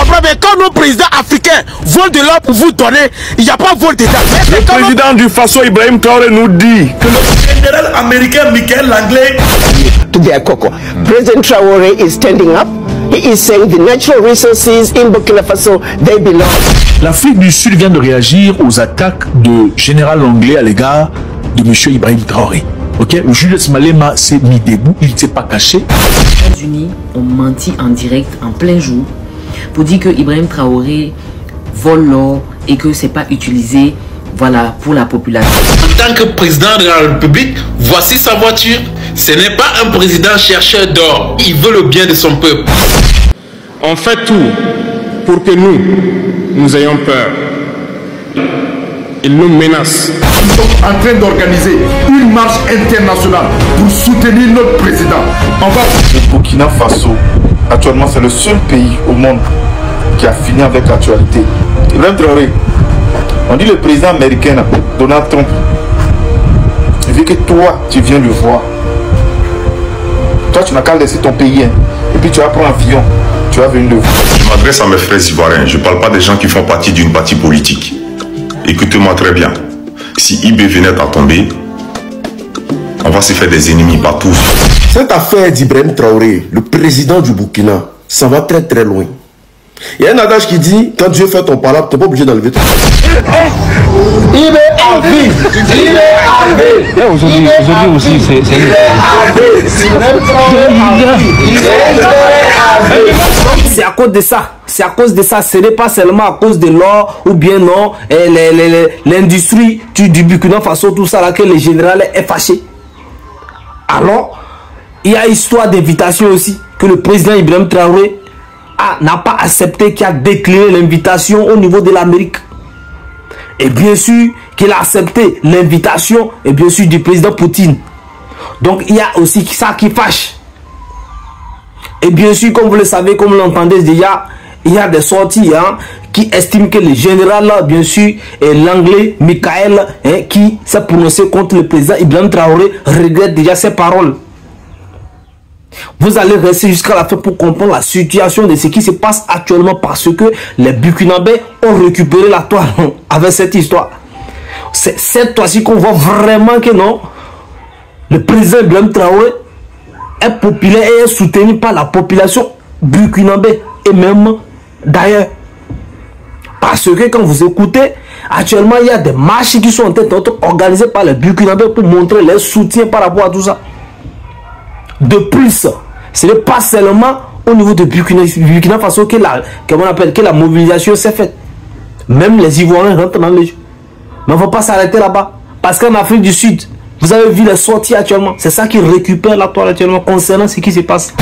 comprends, mais quand nos présidents africains volent de l'or pour vous donner, il n'y a pas vol d'État. Le président du Faso, Ibrahim Traoré, nous dit que le général américain Michael Langley. President Traoré is standing up. He is saying the natural resources in Burkina Faso, they belong. L'Afrique du Sud vient de réagir aux attaques de général Langley à l'égard de M. Ibrahim Traoré. Ok, Julius Malema s'est mis debout, il ne s'est pas caché. Les États-Unis ont menti en direct, en plein jour, pour dire que Ibrahim Traoré vole l'or et que c'est pas utilisé, voilà, pour la population. En tant que président de la République, voici sa voiture. Ce n'est pas un président chercheur d'or. Il veut le bien de son peuple. On fait tout pour que nous ayons peur. Ils nous menacent. Nous sommes en train d'organiser une marche internationale pour soutenir notre président. Le Burkina Faso, actuellement, c'est le seul pays au monde qui a fini avec l'actualité. Ibrahim Traoré, on dit le président américain, Donald Trump, vu que toi, tu viens le voir. Toi, tu n'as qu'à laisser ton pays, hein. Et puis tu vas prendre un avion, tu vas venir le voir. Je m'adresse à mes frères ivoiriens, je ne parle pas des gens qui font partie d'une partie politique. Écoutez-moi très bien. Si IB venait à tomber, on va se faire des ennemis partout. Cette affaire d'Ibrahim Traoré, le président du Burkina, ça va très très loin. Il y a un adage qui dit, quand Dieu fait ton palabre, tu n'es pas obligé d'enlever ton. IB à vie. IB à vie. Aujourd'hui aussi, c'est C'est à cause de ça. C'est à cause de ça. Ce n'est pas seulement à cause de l'or ou bien non, l'industrie du Burkina Faso, tout ça là, que le général est fâché. Alors, il y a histoire d'invitation aussi, que le président Ibrahim Traoré n'a pas accepté, qui a décliné l'invitation au niveau de l'Amérique. Et bien sûr qu'il a accepté l'invitation, et bien sûr du président Poutine. Donc il y a aussi ça qui fâche. Et bien sûr, comme vous le savez, comme vous l'entendez déjà, il y a des sorties qui estiment que le général, bien sûr, et l'anglais Michael, qui s'est prononcé contre le président Ibrahim Traoré, regrette déjà ses paroles. Vous allez rester jusqu'à la fin pour comprendre la situation de ce qui se passe actuellement, parce que les Burkinabés ont récupéré la toile avec cette histoire. C'est cette fois-ci qu'on voit vraiment que non, le président Ibrahim Traoré est populaire et est soutenu par la population burkinabé et même d'ailleurs. Parce que quand vous écoutez, actuellement il y a des marches qui sont en train d'être organisées par les Burkinabés pour montrer leur soutien par rapport à tout ça. De plus, ce n'est pas seulement au niveau de Burkina Faso que la mobilisation s'est faite. Même les Ivoiriens rentrent dans le jeu. Mais il ne faut pas s'arrêter là-bas. Parce qu'en Afrique du Sud, vous avez vu les sorties actuellement. C'est ça qui récupère la toile actuellement concernant ce qui se passe.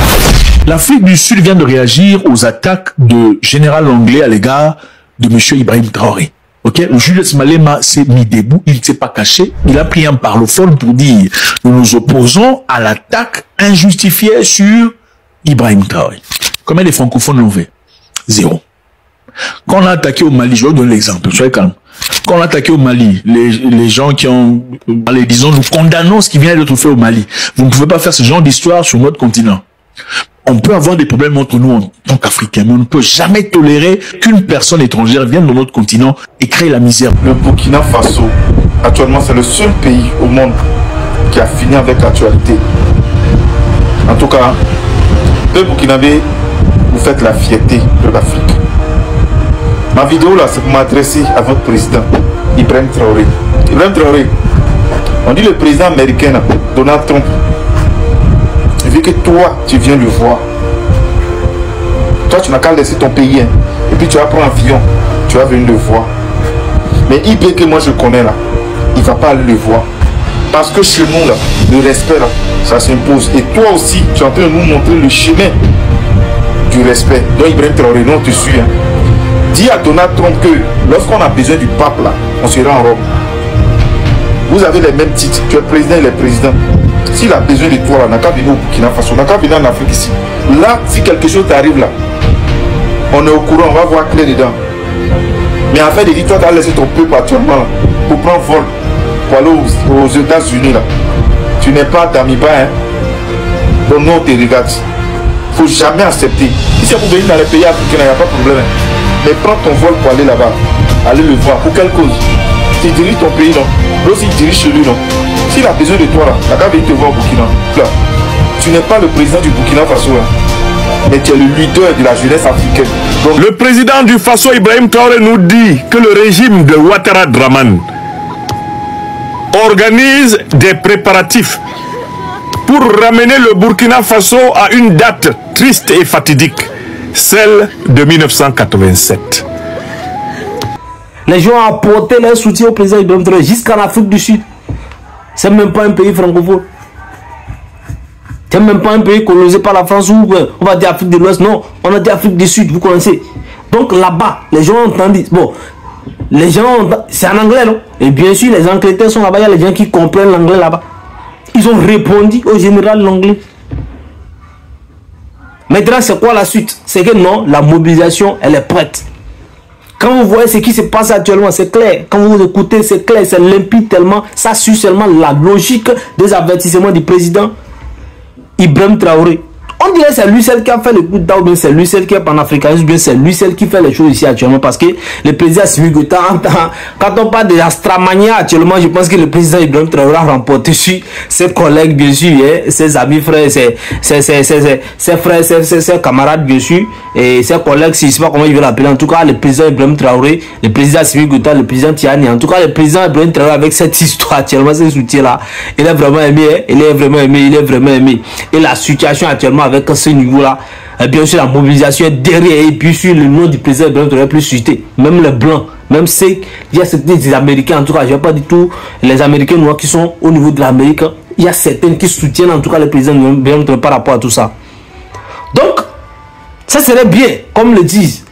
L'Afrique du Sud vient de réagir aux attaques de général Langley à l'égard de M. Ibrahim Traoré. Ok, Julius Malema s'est mis debout, il ne s'est pas caché, il a pris un parlophone pour dire nous nous opposons à l'attaque injustifiée sur Ibrahim Traoré. Combien les francophones l'ont fait? Zéro. Quand on a attaqué au Mali, je vais vous donner l'exemple, soyez calme. Quand on a attaqué au Mali, les gens qui ont, disons, nous condamnons ce qui vient d'être fait au Mali. Vous ne pouvez pas faire ce genre d'histoire sur notre continent. On peut avoir des problèmes entre nous en tant qu'Africains, mais on ne peut jamais tolérer qu'une personne étrangère vienne dans notre continent et crée la misère. Le Burkina Faso, actuellement, c'est le seul pays au monde qui a fini avec l'actualité. En tout cas, le Burkinabé, vous faites la fierté de l'Afrique. Ma vidéo là, c'est pour m'adresser à votre président, Ibrahim Traoré. Ibrahim Traoré, on dit le président américain, Donald Trump, vu que toi, tu viens le voir. Toi, tu n'as qu'à laisser ton pays, hein. Et puis tu vas prendre un avion, tu vas venir le voir. Mais IB que moi je connais là, il ne va pas aller le voir. Parce que chez nous là, le respect là, ça s'impose. Et toi aussi, tu es en train de nous montrer le chemin du respect. Donc Ibrahim Traoré, non, tu suis. Hein. Dis à Donald Trump que lorsqu'on a besoin du pape là, on sera en Rome. Vous avez les mêmes titres, tu es président et les présidents. S'il a besoin de toi, on n'a qu'à venir au Burkina Faso, on n'a qu'à venir en Afrique ici. Là, si quelque chose t'arrive là, on est au courant, on va voir clair dedans. Mais en fait, il dit, toi, tu as laissé ton peuple actuellement là, pour prendre vol, pour aller aux États-Unis là. Tu n'es pas d'Amiba, hein. Donc, nous, on te regarde. Il ne faut jamais accepter. Si c'est pour venir dans les pays africains, il n'y a pas de problème. Mais prends ton vol pour aller là-bas. Allez le voir. Pour quelle cause? Tu diriges ton pays, non? L'autre, il dirige chez lui, non? S'il a besoin de toi, là, il va venir te voir au Burkina. Là, tu n'es pas le président du Burkina Faso, là. Mais tu es le leader de la jeunesse africaine. Donc... Le président du Faso, Ibrahim Traoré, nous dit que le régime de Ouattara Draman organise des préparatifs pour ramener le Burkina Faso à une date triste et fatidique, celle de 1987. Les gens ont apporté leur soutien au président Ibrahim Traoré jusqu'en Afrique du Sud. C'est même pas un pays francophone. C'est même pas un pays colonisé par la France ou on va dire Afrique de l'Ouest. Non, on a dit Afrique du Sud, vous connaissez. Donc là-bas, les gens ont entendu. Bon, les gens, c'est en anglais, non? Et bien sûr, les Angleterres sont là-bas. Il y a les gens qui comprennent l'anglais là-bas. Ils ont répondu au général l'anglais. Maintenant, c'est quoi la suite? C'est que non, la mobilisation, elle est prête. Quand vous voyez ce qui se passe actuellement, c'est clair. Quand vous écoutez, c'est clair, c'est limpide tellement. Ça suit seulement la logique des avertissements du président Ibrahim Traoré. On dirait que c'est lui seul qui a fait le coup d'État, ou bien c'est lui seul qui est panafricaniste, ou bien c'est lui seul qui fait les choses ici actuellement. Parce que le président Assimi Goïta, quand on parle de l'Astramania actuellement, je pense que le président Ibrahim Traoré a remporté sur ses collègues, bien sûr, hein, ses amis, frères, ses frères, ses camarades, bien sûr, et ses collègues, si je ne sais pas comment il veut l'appeler. En tout cas, le président Ibrahim Traoré, le président Assimi Goïta, le président Tiani, en tout cas, le président Ibrahim Traoré, avec cette histoire actuellement, ce soutien-là, il est vraiment aimé, hein, il est vraiment aimé, il est vraiment aimé. Et la situation actuellement, avec ce niveau-là, bien sûr, la mobilisation est derrière, et puis sur le nom du président Ibrahim Traoré plus cité. Même les blancs, même il y a certains des Américains, en tout cas, je ne vais pas du tout les Américains noirs qui sont au niveau de l'Amérique, il y a certains qui soutiennent en tout cas le président Ibrahim Traoré par rapport à tout ça. Donc, ça serait bien, comme le disent,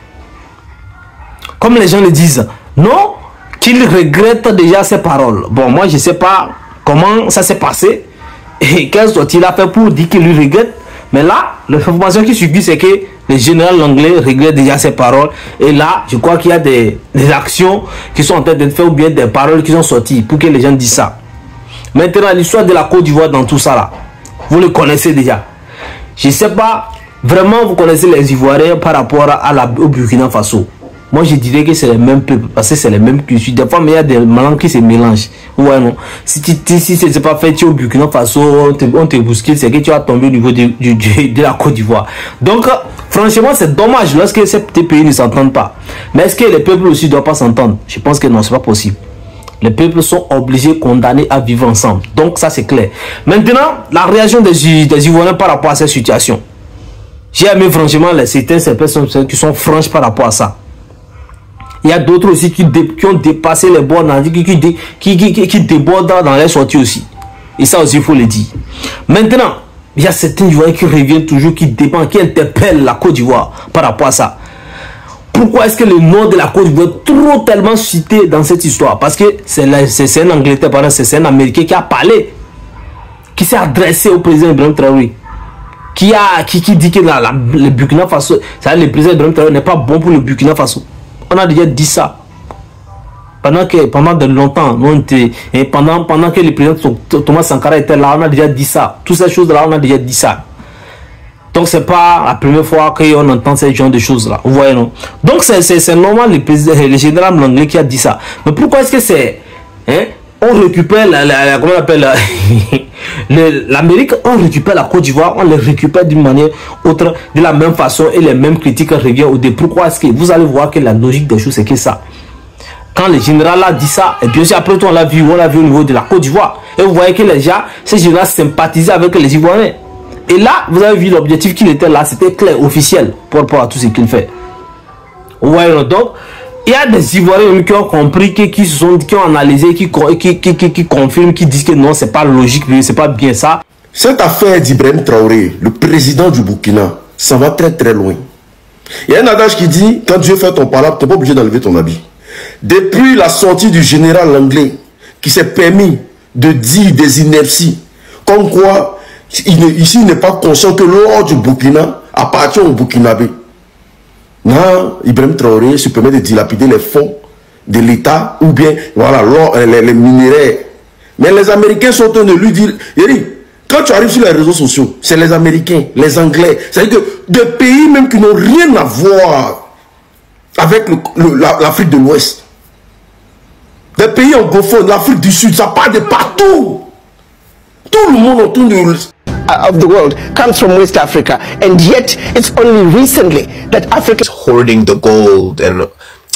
comme les gens le disent, non, qu'ils regrettent déjà ces paroles. Bon, moi, je ne sais pas comment ça s'est passé et quelle sortie il a fait pour dire qu'il lui regrette. Mais là, l'information qui suit, c'est que le général Langlais regrette déjà ses paroles. Et là, je crois qu'il y a des actions qui sont en train d'être faites, ou bien des paroles qui sont sorties pour que les gens disent ça. Maintenant, l'histoire de la Côte d'Ivoire dans tout ça là, vous le connaissez déjà. Je ne sais pas, vraiment vous connaissez les Ivoiriens par rapport au Burkina Faso. Moi, je dirais que c'est les mêmes peuples, parce que c'est les mêmes cultures. Des fois, mais il y a des langues qui se mélangent. Ouais, non. Si ce n'est pas fait, tu es au Burkina Faso, on te bouscule, c'est que tu vas tomber au niveau de la Côte d'Ivoire. Donc, franchement, c'est dommage lorsque ces petits pays ne s'entendent pas. Mais est-ce que les peuples aussi ne doivent pas s'entendre? Je pense que non, c'est pas possible. Les peuples sont obligés, condamnés à vivre ensemble. Donc, ça, c'est clair. Maintenant, la réaction des Ivoiriens par rapport à cette situation. J'ai aimé franchement certaines personnes qui sont franches par rapport à ça. Il y a d'autres aussi qui ont dépassé les bornes, qui débordent dans les sorties aussi. Et ça aussi, il faut le dire. Maintenant, il y a certains Ivoiriens qui reviennent toujours, qui dépendent, qui interpellent la Côte d'Ivoire par rapport à ça. Pourquoi est-ce que le nom de la Côte d'Ivoire est tellement cité dans cette histoire? Parce que c'est un Angleterre, c'est un Américain qui a parlé, qui s'est adressé au président Ibrahim Traoré. Qui dit que le Burkina Faso, le président Ibrahim Traoré n'est pas bon pour le Burkina Faso. On a déjà dit ça. Pendant de longtemps, pendant que le président Thomas Sankara était là, on a déjà dit ça. Toutes ces choses-là, on a déjà dit ça. Donc, c'est pas la première fois qu'on entend ce genre de choses-là. Vous voyez, non? Donc, c'est normal, le général Langlais qui a dit ça. Mais pourquoi est-ce que c'est... Hein, on récupère comment on appelle l'Amérique, on récupère la Côte d'Ivoire, on les récupère d'une manière autre, de la même façon, et les mêmes critiques reviennent au début. Pourquoi est-ce que vous allez voir que la logique des choses, c'est que ça. Quand le général a dit ça, et bien sûr, après tout, on l'a vu au niveau de la Côte d'Ivoire. Et vous voyez que les gens, ces généraux sympathisaient avec les Ivoiriens. Et là, vous avez vu l'objectif qu'il était là, c'était clair, officiel, par rapport à tout ce qu'il fait. Vous voyez, donc, il y a des Ivoiriens qui ont compris, qui ont analysé, qui confirment, qui disent que non, c'est pas logique, c'est pas bien ça. Cette affaire d'Ibrahim Traoré, le président du Burkina, ça va très très loin. Il y a un adage qui dit, quand Dieu fait ton palabre, tu n'es pas obligé d'enlever ton habit. Depuis la sortie du général Langlais, qui s'est permis de dire des inerties, comme quoi, ici il n'est pas conscient que l'or du Burkina appartient au Burkinabé. Non, Ibrahim Traoré se permet de dilapider les fonds de l'État ou bien voilà, les minéraux. Mais les Américains sont en train de lui dire, Eric, Quand tu arrives sur les réseaux sociaux, c'est les Américains, les Anglais. C'est-à-dire que des pays même qui n'ont rien à voir avec l'Afrique de l'Ouest. Des pays anglophones, l'Afrique du Sud, ça part de partout. Tout le monde autour of the world comes from West Africa, and yet it's only recently that Africa is hoarding the gold, and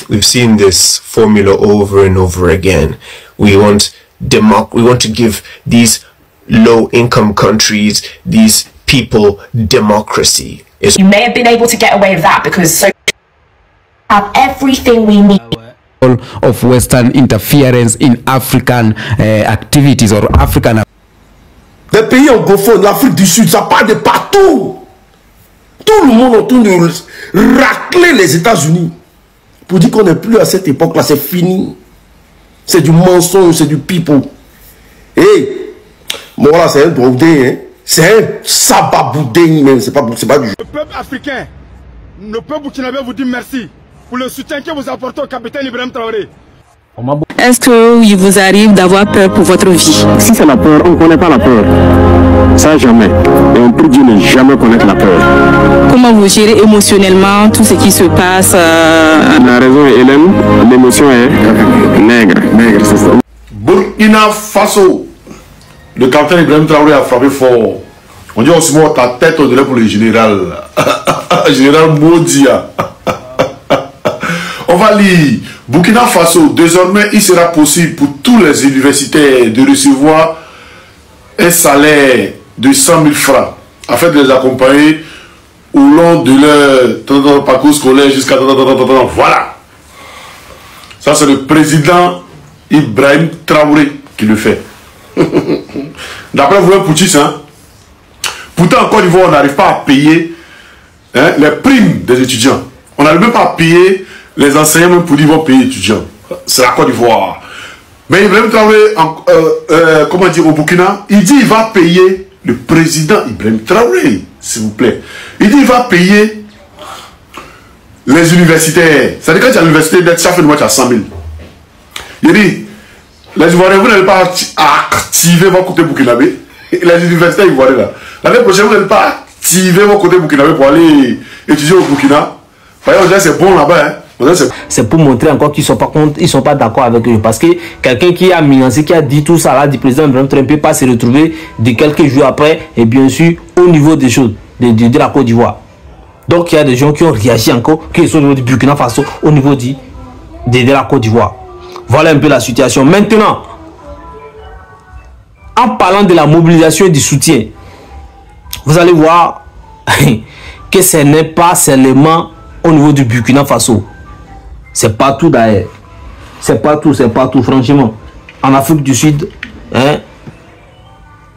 we've seen this formula over and over again. We want to give these low-income countries, these people, democracy. You may have been able to get away with that because so have everything we need. Of Western interference in African activities or African. Des pays anglophones, l'Afrique du Sud, ça part de partout. Tout le monde autour de racler les États-Unis pour dire qu'on n'est plus à cette époque-là, c'est fini. C'est du mensonge, c'est du pipeau. Et bon, voilà, c'est un boudin, hein. C'est un sababoudin même, c'est pas du jeu. Le peuple africain, le peuple burkinabé vous dit merci pour le soutien que vous apportez au capitaine Ibrahim Traoré. Est-ce qu'il vous arrive d'avoir peur pour votre vie? Si c'est la peur, on ne connaît pas la peur. Ça, jamais. Et on peut dire ne jamais connaître la peur. Comment vous gérez émotionnellement tout ce qui se passe? La raison est Hélène, l'émotion est nègre, c'est ça. Burkina Faso, le capitaine Ibrahim Traoré a frappé fort. On dit aussi moi ta tête au delà pour le général. Général Maudia. On va lire. Burkina Faso, désormais, il sera possible pour tous les universitaires de recevoir un salaire de 100 000 francs afin de les accompagner au long de leur parcours scolaire jusqu'à... Voilà. Ça, c'est le président Ibrahim Traoré qui le fait. D'après vous, Poutis, hein? Pourtant, en Côte d'Ivoire, on n'arrive pas à payer les primes des étudiants. On n'arrive même pas à payer les enseignants même pour dire vont payer les étudiants. C'est la Côte d'Ivoire. Mais Ibrahim Traoré, comment dire, au Burkina, il dit qu'il va payer le président Ibrahim Traoré, s'il vous plaît. Il dit qu'il va payer les universitaires. C'est-à-dire quand tu as l'université d'être, ça fait de moi tu as 100 000. Il dit, les Ivoiriens, vous n'allez pas activer votre côté burkinabé. Les universitaires ivoiriens là. L'année prochaine, vous n'allez pas activer votre côté burkinabé pour aller étudier au Burkina. Voyez, c'est bon là-bas, hein. C'est pour montrer encore qu'ils sont pas d'accord avec eux. Parce que quelqu'un qui a menacé, qui a dit tout ça là, du président Ibrahim Traoré ne peut pas se retrouver de quelques jours après, et bien sûr au niveau des choses de la Côte d'Ivoire. Donc il y a des gens qui ont réagi encore, qui sont au niveau du Burkina Faso, au niveau de la Côte d'Ivoire. Voilà un peu la situation. Maintenant, en parlant de la mobilisation et du soutien, vous allez voir que ce n'est pas seulement au niveau du Burkina Faso. C'est partout d'ailleurs. C'est partout, franchement. En Afrique du Sud, hein,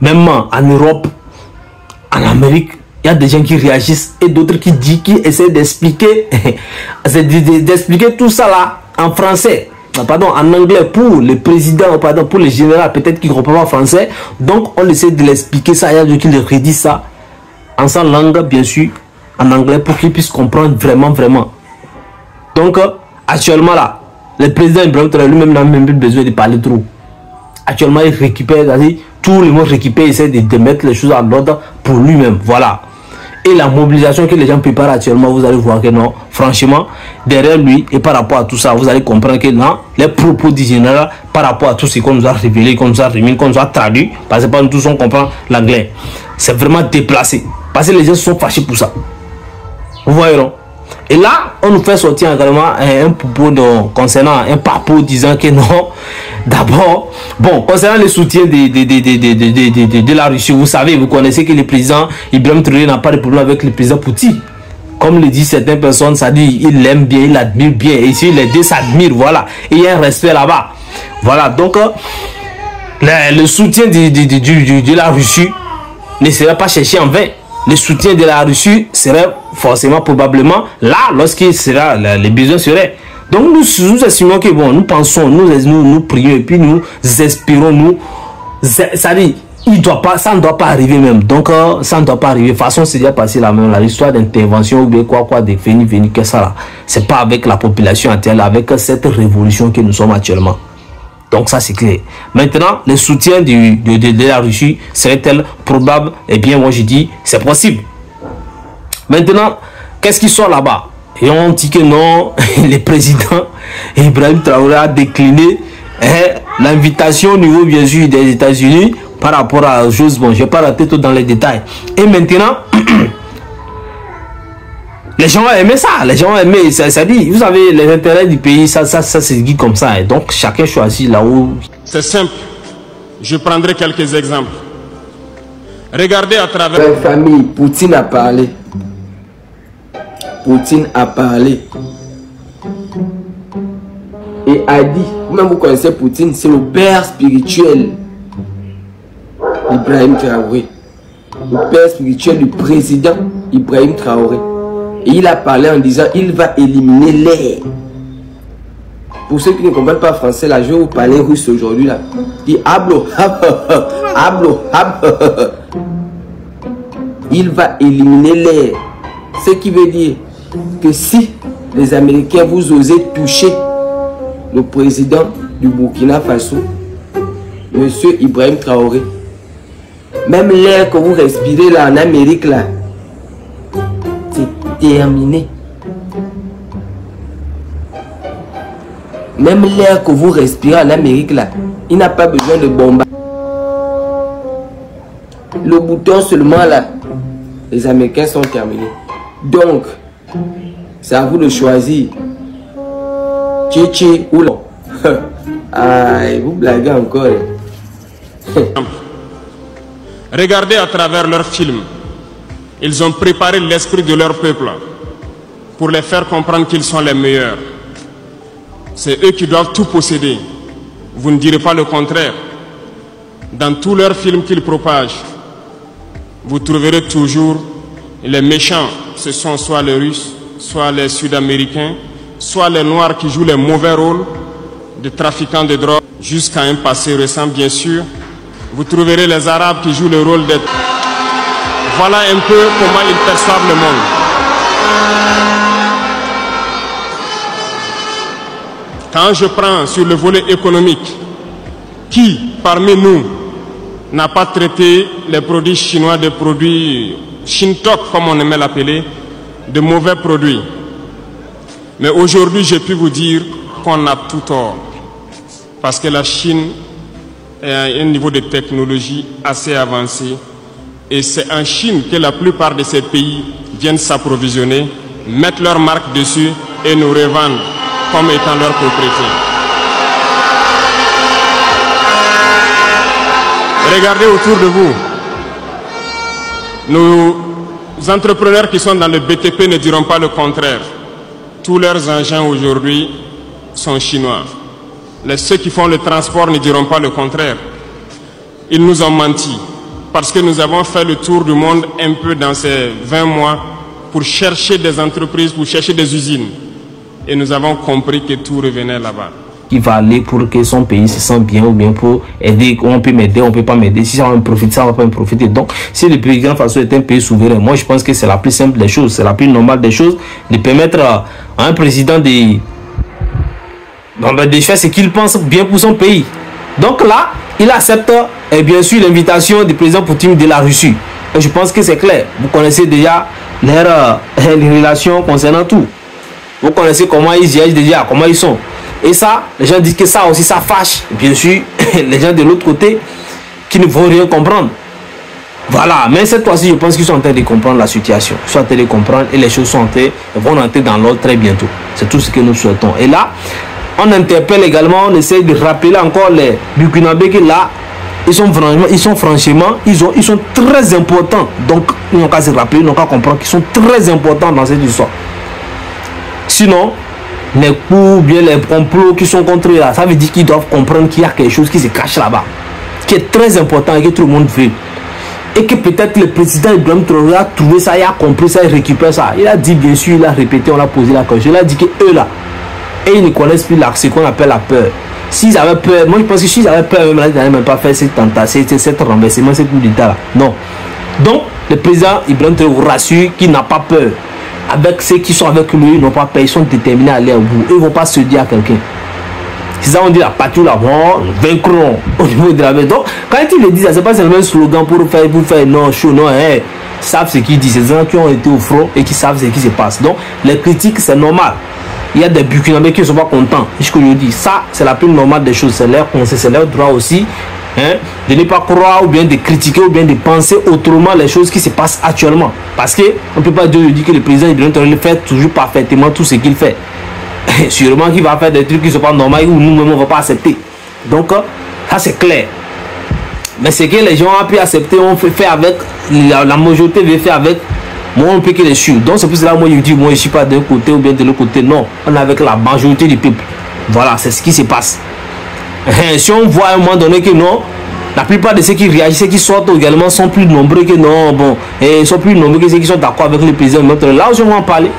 même en Europe, en Amérique, il y a des gens qui réagissent et d'autres qui essaient d'expliquer d'expliquer tout ça là en français. Pardon, en anglais pour le président, pardon, pour le général, peut-être qu'il ne comprend pas français. Donc on essaie de l'expliquer ça. Il y a des gens qui le rédisent ça en sa langue, bien sûr, en anglais, pour qu'ils puissent comprendre vraiment. Donc, actuellement là, le président Ibrahim Traoré lui-même n'a même plus besoin de parler trop. Actuellement, il récupère, tout le monde récupère, il essaie de mettre les choses en ordre pour lui-même. Voilà. Et la mobilisation que les gens préparent actuellement, vous allez voir que non, franchement, derrière lui et par rapport à tout ça, vous allez comprendre que non, les propos du général par rapport à tout ce qu'on nous a révélé, qu'on nous a remis, qu'on nous a traduit, parce que pas nous tous on comprend l'anglais. C'est vraiment déplacé. Parce que les gens sont fâchés pour ça. Vous voyez, non? Et là, on nous fait sortir également un propos concernant un papo disant que non, d'abord, bon, concernant le soutien de la Russie, vous savez, vous connaissez que le président Ibrahim Traoré n'a pas de problème avec le président Poutine. Comme le disent certaines personnes, ça dit il l'aime bien, il l'admire bien. Et ici, les deux s'admirent, voilà. Et il y a un respect là-bas. Voilà, donc, le soutien de la Russie ne serait pas cherché en vain. Le soutien de la Russie serait forcément, probablement, là, lorsqu'il sera, les besoins seraient. Donc, nous estimons que, bon, nous pensons, nous prions, et puis nous espérons, ça dit, ça ne doit pas arriver même. Donc, ça ne doit pas arriver. De toute façon, c'est déjà passé là même, l'histoire d'intervention, ou bien quoi, de venir, que ça là. C'est pas avec la population entière, avec cette révolution que nous sommes actuellement. Donc ça c'est clair. Maintenant, le soutien de la Russie serait-elle probable? Eh bien, moi je dis, c'est possible. Maintenant, qu'est-ce qui sort là-bas? Et on dit que non, le président Ibrahim Traoré a décliné l'invitation au niveau bien sûr des États-Unis par rapport à la chose. Bon, je ne vais pas rentrer tout dans les détails. Et maintenant, les gens ont aimé ça. Les gens ont aimé. Ça dit, vous savez, les intérêts du pays, ça se dit comme ça. Et donc, chacun choisit là où... C'est simple. Je prendrai quelques exemples. Regardez à travers... La famille, Poutine a parlé. Poutine a parlé. Et a dit, même vous connaissez Poutine, c'est le père spirituel Ibrahim Traoré. Le père spirituel du président Ibrahim Traoré. Et il a parlé en disant, il va éliminer l'air. Pour ceux qui ne comprennent pas français, là, je vais vous parler russe aujourd'hui. Là. Il dit, hablo, hablo, hablo. Il va éliminer l'air. Ce qui veut dire que si les Américains vous osez toucher le président du Burkina Faso, monsieur Ibrahim Traoré, même l'air que vous respirez là en Amérique, là, c'est terminé. Même l'air que vous respirez en Amérique, là, il n'a pas besoin de bombes. Le bouton seulement, là, les Américains sont terminés. Donc, c'est à vous de choisir. Tchétché ou non. Aïe, vous blaguez encore. Regardez à travers leurs films. Ils ont préparé l'esprit de leur peuple pour les faire comprendre qu'ils sont les meilleurs. C'est eux qui doivent tout posséder. Vous ne direz pas le contraire. Dans tous leurs films qu'ils propagent, vous trouverez toujours les méchants. Ce sont soit les Russes, soit les Sud-Américains, soit les Noirs qui jouent les mauvais rôles de trafiquants de drogue, jusqu'à un passé récent bien sûr. Vous trouverez les Arabes qui jouent le rôle d'être. Voilà un peu comment ils perçoivent le monde. Quand je prends sur le volet économique, qui parmi nous n'a pas traité les produits chinois de produits Shintok, comme on aimait l'appeler, de mauvais produits? Mais aujourd'hui, j'ai pu vous dire qu'on a tout tort. Parce que la Chine est à un niveau de technologie assez avancé. Et c'est en Chine que la plupart de ces pays viennent s'approvisionner, mettre leur marque dessus et nous revendent comme étant leur propriété. Regardez autour de vous. Nos entrepreneurs qui sont dans le BTP ne diront pas le contraire. Tous leurs engins aujourd'hui sont chinois. Ceux qui font le transport ne diront pas le contraire. Ils nous ont menti. Parce que nous avons fait le tour du monde un peu dans ces 20 mois pour chercher des entreprises, pour chercher des usines. Et nous avons compris que tout revenait là-bas. Qui va aller pour que son pays se sente bien ou bien pour aider. On peut m'aider, on ne peut pas m'aider. Si ça va me profiter, ça ne va pas me profiter. Donc, si le Burkina Faso est un pays souverain, moi je pense que c'est la plus simple des choses, c'est la plus normale des choses de permettre à un président de faire ce qu'il pense bien pour son pays. Donc là, il accepte bien sûr l'invitation du président Poutine de la Russie. Et je pense que c'est clair. Vous connaissez déjà les relations concernant tout. Vous connaissez comment ils y agissent déjà, comment ils sont. Et ça, les gens disent que ça aussi, ça fâche. Bien sûr, les gens de l'autre côté qui ne vont rien comprendre. Voilà, mais cette fois-ci, je pense qu'ils sont en train de comprendre la situation. Ils sont en train de comprendre et les choses vont entrer dans l'ordre très bientôt. C'est tout ce que nous souhaitons. Et là, on interpelle également, on essaie de rappeler encore les Burkinabés que là, ils sont très importants. Donc, ils n'ont qu'à se rappeler, ils n'ont qu'à comprendre qu'ils sont très importants dans cette histoire. Sinon, les coups ou bien les complots qui sont contre eux, ça veut dire qu'ils doivent comprendre qu'il y a quelque chose qui se cache là-bas, qui est très important et que tout le monde veut. Et que peut-être le président Ibrahim Traoré a trouvé ça, il a compris ça, il récupère ça. Il a dit, bien sûr, il a répété, on a posé la question. Il a dit que eux là, et ils ne connaissent plus ce qu'on appelle la peur. S'ils avaient peur, moi je pense que s'ils avaient peur, ils n'avaient même pas fait cette tentation, cet renversement, cette coup d'état là. Non. Donc, le président Ibrahim Traoré rassure qu'il n'a pas peur. Avec ceux qui sont avec lui, ils n'ont pas peur, ils sont déterminés à aller au bout. Ils ne vont pas se dire à quelqu'un. C'est ça, on dit la patrie, là, bon, nous vaincrons au niveau de la maison. Donc, quand ils le disent, c'est pas seulement un slogan pour faire non, chaud, non, ils savent ce qu'ils disent. C'est des gens qui ont été au front et qui savent ce qui se passe. Donc, les critiques, c'est normal. Il y a des Burkinabés qui ne sont pas contents. Ce que je dis, ça, c'est la plus normale des choses. C'est leur conseil, c'est leur droit aussi. De ne pas croire ou bien de critiquer ou bien de penser autrement les choses qui se passent actuellement. Parce qu'on ne peut pas dire que le président Ibrahim Traoré fait toujours parfaitement tout ce qu'il fait. Sûrement qu'il va faire des trucs qui ne sont pas normaux ou nous-mêmes on ne va pas accepter. Donc ça c'est clair. Mais ce que les gens ont pu accepter, on fait faire avec, la majorité veut faire avec, moi on peut que les suivre. Donc c'est pour cela que moi je dis, moi je ne suis pas d'un côté ou bien de l'autre côté. Non, on est avec la majorité du peuple. Voilà, c'est ce qui se passe. Si on voit à un moment donné que non, la plupart de ceux qui réagissent, qui sortent également sont plus nombreux que non, bon, et ils sont plus nombreux que ceux qui sont d'accord avec le président. Là où on va en parler,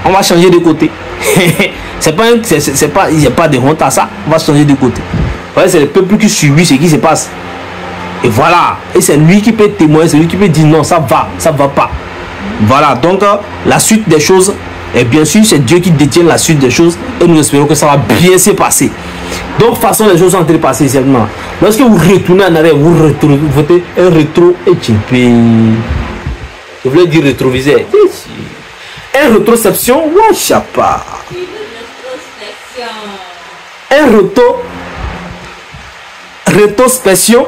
on va changer de côté. Il n'y a pas de honte à ça, on va changer de côté. Voilà, c'est le peuple qui subit ce qui se passe. Et voilà, et c'est lui qui peut témoigner, c'est lui qui peut dire non, ça va pas. Voilà, donc la suite des choses, et bien sûr, c'est Dieu qui détient la suite des choses, et nous espérons que ça va bien se passer. Donc, de toute façon, les choses sont en train de passer seulement. Lorsque vous retournez en arrière, vous votez un rétro-équipé. Je voulais dire rétroviseur. Un rétroception, wachapa. Un rétrospection.